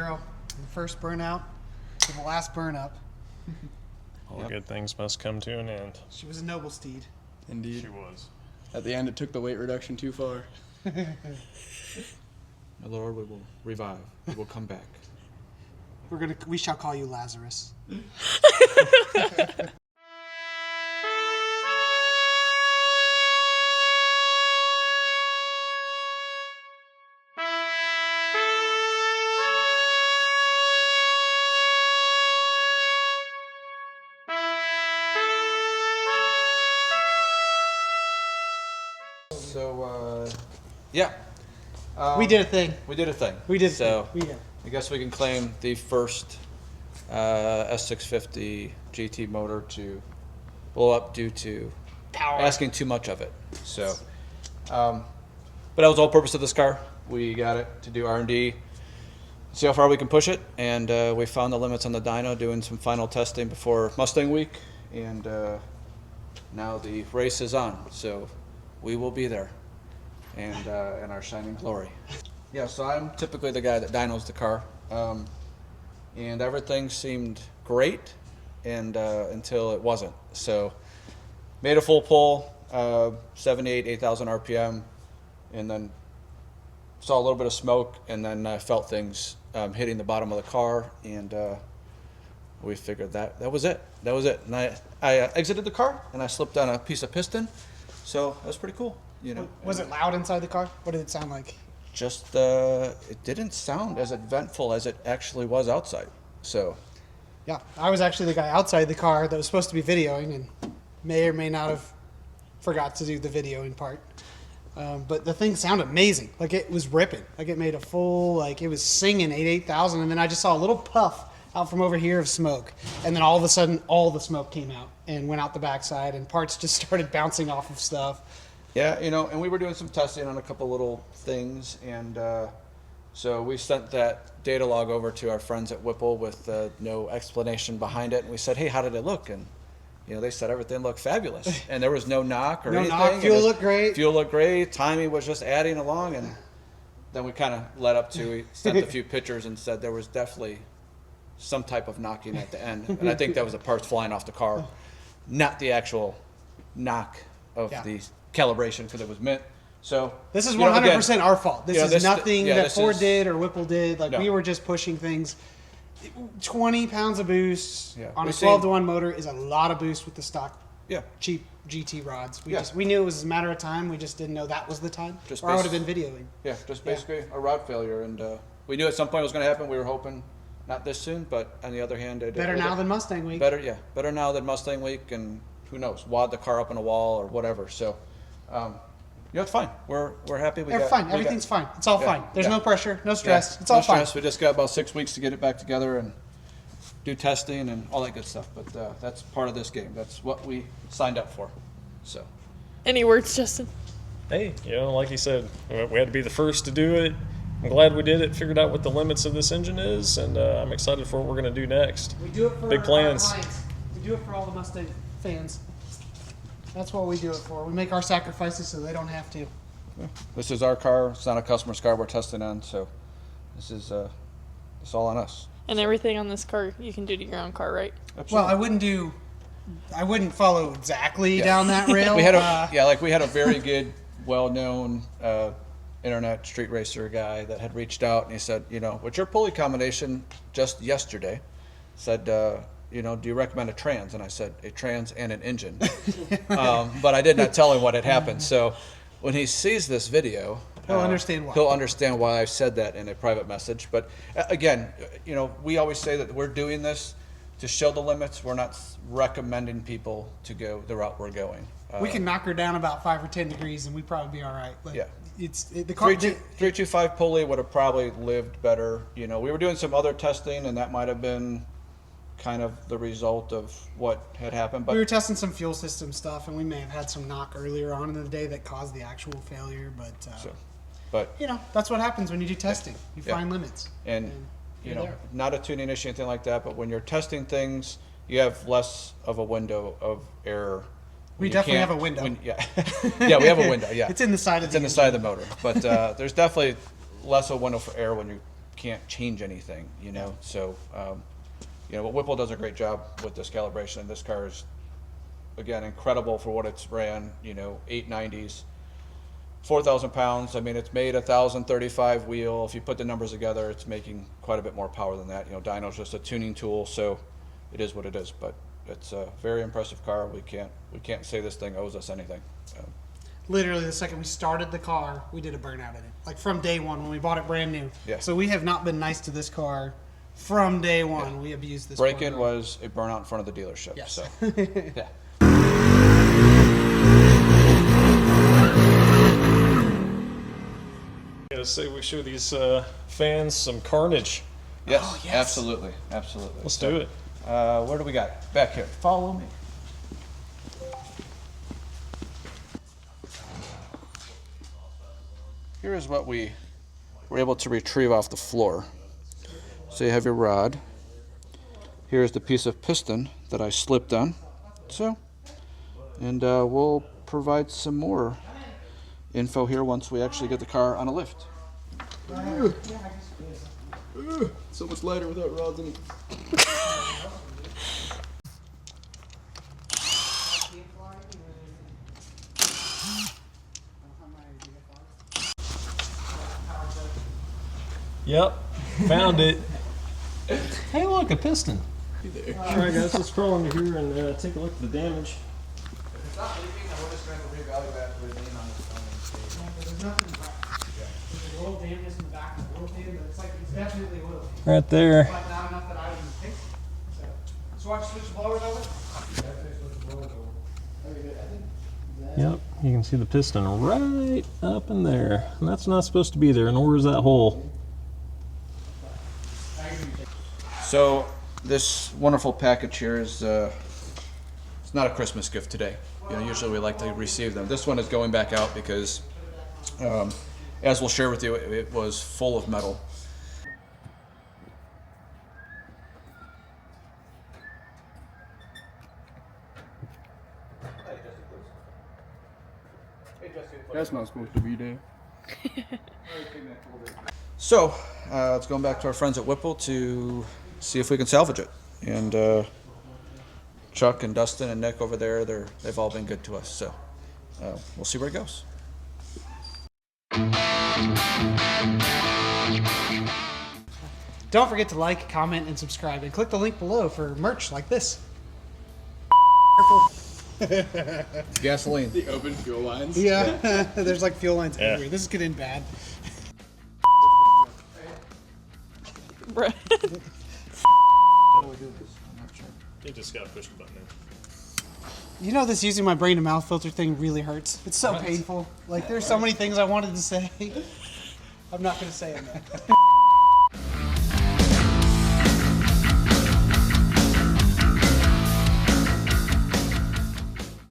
girl. The first burnout to the last burn up. All good things must come to an end. She was a noble steed. Indeed. She was. At the end, it took the weight reduction too far. My Lord, we will revive. We will come back. We shall call you Lazarus. So, yeah. We did a thing. We did a thing. We did. So, We did. I guess we can claim the first S650 GT motor to blow up due to Power. asking too much of it. So, but that was the whole purpose of this car. We got it to do R&D, see how far we can push it, and we found the limits on the dyno doing some final testing before Mustang Week, and now the race is on. So we will be there, and in our shining glory. Yeah, so I'm typically the guy that dynos the car, and everything seemed great, and until it wasn't. So made a full pull, 78, 8,000 RPM, and then saw a little bit of smoke, and then felt things hitting the bottom of the car, and we figured that was it. That was it. And I exited the car, and I slipped on a piece of piston, so that was pretty cool. You know. Was it loud inside the car? What did it sound like? Just it didn't sound as eventful as it actually was outside. So Yeah, I was actually the guy outside the car that was supposed to be videoing and may or may not have forgot to do the videoing part. But the thing sounded amazing. Like, it was ripping. Like, it made a full, like, it was singing at 8,000, and then I just saw a little puff out from over here of smoke. And then all of a sudden, all the smoke came out and went out the backside, and parts just started bouncing off of stuff. yeah, you know, and we were doing some testing on a couple little things, and so we sent that data log over to our friends at Whipple with no explanation behind it, and we said, hey, how did it look? And you know, they said everything looked fabulous, and there was no knock or No anything. knock, fuel looked great. Fuel looked great. Timing was just adding along, and then we kind of led up to, we sent a few pictures and said there was definitely some type of knocking at the end, and I think that was the parts flying off the car, not the actual knock of Yeah. the calibration, because it was mint. So This is you know, 100% again, our fault. This you know, is nothing that this Ford is- did or Whipple did. Like, No. we were just pushing things. 20 pounds of boost Yeah. on a We've 12 to seen- 1 motor is a lot of boost with the stock Yeah. cheap GT rods. Yeah. We knew it was a matter of time. We just didn't know that was the time. Just or I would have basi- been videoing. Yeah, just basically a rod failure, and we knew at some point it was going to happen. We were hoping not this soon, but on the other hand, Better now than Mustang Week. better now than Mustang Week, and who knows, wad the car up in a wall or whatever. So, you know, it's fine. We're happy. They're fine. Everything's fine. It's all Yeah, fine. There's yeah. no pressure, no stress. Yeah, It's all no fine. stress. We just got about 6 weeks to get it back together and do testing and all that good stuff. But that's part of this game. That's what we signed up for. So. Any words, Justin? Hey, you know, like you said, we had to be the first to do it. I'm glad we did it, figured out what the limits of this engine is, and I'm excited for what we're going to do next. We do it for Big our plans. clients. We do it for all the Mustang fans. That's what we do it for. We make our sacrifices so they don't have to. This is our car. It's not a customer's car we're testing on, so this is it's all on us. And everything on this car you can do to your own car, right? Well, I wouldn't follow exactly down that rail. We had we had a very good, well-known internet street racer guy that had reached out, and he said, you know, with your pulley combination just yesterday, said, you know, do you recommend a trans? And I said, a trans and an engine. But I did not tell him what had happened. So when he sees this video, He'll understand why. He'll understand why I said that in a private message. But again, you know, we always say that we're doing this to show the limits. We're not recommending people to go the route we're going. We can knock her down about 5 or 10 degrees and we'd probably be all right. Like, Yeah. The car. 325 pulley would have probably lived better. You know, we were doing some other testing, and that might have been kind of the result of what had happened. But We were testing some fuel system stuff, and we may have had some knock earlier on in the day that caused the actual failure. But you know, that's what happens when you do testing. You Yeah. find limits. and you you're know, there. not a tuning issue, anything like that. But when you're testing things, you have less of a window of error. We You definitely can't- have a window. yeah, yeah, we have a window. Yeah, It's in the side of it's in the side of the motor. But there's definitely less of a window for error when you're can't change anything, you know. So, you know, but Whipple does a great job with this calibration. And this car is, again, incredible for what it's ran. You know, 890s, 4,000 pounds. I mean, it's made 1,035 wheel. If you put the numbers together, it's making quite a bit more power than that. You know, dyno's just a tuning tool, so it is what it is. But it's a very impressive car. We can't say this thing owes us anything. Literally, the second we started the car, we did a burnout in it. Like from day one when we bought it brand new. Yeah. So we have not been nice to this car from day one. We abused this car. Break-in was a burnout in front of the dealership. Yes. So, yeah. Gotta say, we show these fans some carnage. Yes, Oh, yes. absolutely. Let's do it. Where do we got? Back here. Follow me. Here is what we were able to retrieve off the floor. So you have your rod. Here's the piece of piston that I slipped on. So, and we'll provide some more info here once we actually get the car on a lift. So much lighter without rods in it. Yep, found it. Hey, look, a piston. All right, guys, let's crawl under here and take a look at the damage. If it's not leaking, then we're just going to reevaluate that with lean on this. There's nothing in the back. There's oil dampness in the back of the oil pan, but it's definitely oil. Right there. But not enough that I would fix it. So watch switch the blowers over. Yep, you can see the piston right up in there. And that's not supposed to be there, nor is that hole. So this wonderful package here is it's not a Christmas gift today. You know, usually we like to receive them. This one is going back out because, as we'll share with you, it was full of metal. That's not supposed to be there. So it's going back to our friends at Whipple to see if we can salvage it. And Chuck and Dustin and Nick over there, they've all been good to us. So we'll see where it goes. Don't forget to like, comment, and subscribe, and click the link below for merch like this. Gasoline. The open fuel lines. Yeah, there's like fuel lines everywhere. This is getting bad. Bruh. You just gotta push the button in. You know, this using my brain to mouth filter thing really hurts. It's so painful. Like, there's so many things I wanted to say. I'm not going to say them now.